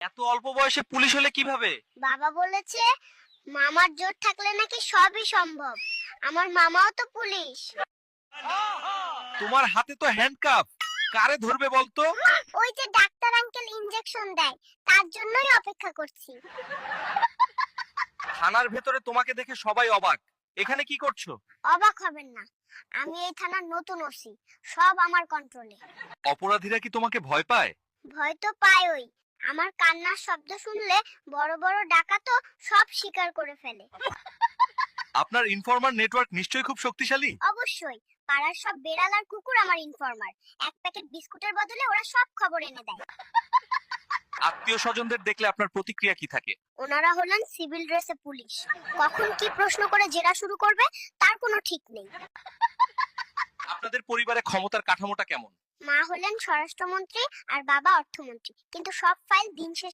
এত অল্প বয়সে পুলিশ হলে কিভাবে? বাবা বলেছে মামার জোর থাকলে নাকি সবই সম্ভব। আমার মামাও তো পুলিশ। তোমার হাতে তো হ্যান্ডকাফ, কারে ধরবে বলতো? ওই যে ডাক্তার আঙ্কেল ইনজেকশন দেয়, তার জন্যই অপেক্ষা করছি। থানার ভেতরে তোমাকে দেখে সবাই অবাক। এখানে কি করছো? অবাক হবেন না, আমি এই থানার নতুন ওসি, সব আমার কন্ট্রোলে। অপরাধীরা কি তোমাকে ভয় পায়? ভয় তো পায় ওই, আমার কান্নার শব্দ শুনলে বড় বড় ডাকাতও সব স্বীকার করে ফেলে। আপনার ইনফরমার নেটওয়ার্ক নিশ্চয়ই খুব শক্তিশালী। অবশ্যই, পাড়ার সব বেড়াল আর কুকুর আমার ইনফরমার। এক প্যাকেট বিস্কুটের বদলে ওরা সব খবর এনে দেয়। আত্মীয় স্বজনদের দেখলে আপনার প্রতিক্রিয়া কি থাকে? ওনারা হলেন সিভিল ড্রেসে পুলিশ, কখন কি প্রশ্ন করে জেরা শুরু করবে তার কোনো ঠিক নেই। আপনাদের পরিবারে ক্ষমতার কাঠামোটা কেমন? মা হলেন স্বরাষ্ট্রমন্ত্রী আর বাবা অর্থমন্ত্রী, কিন্তু সব ফাইল দিন শেষে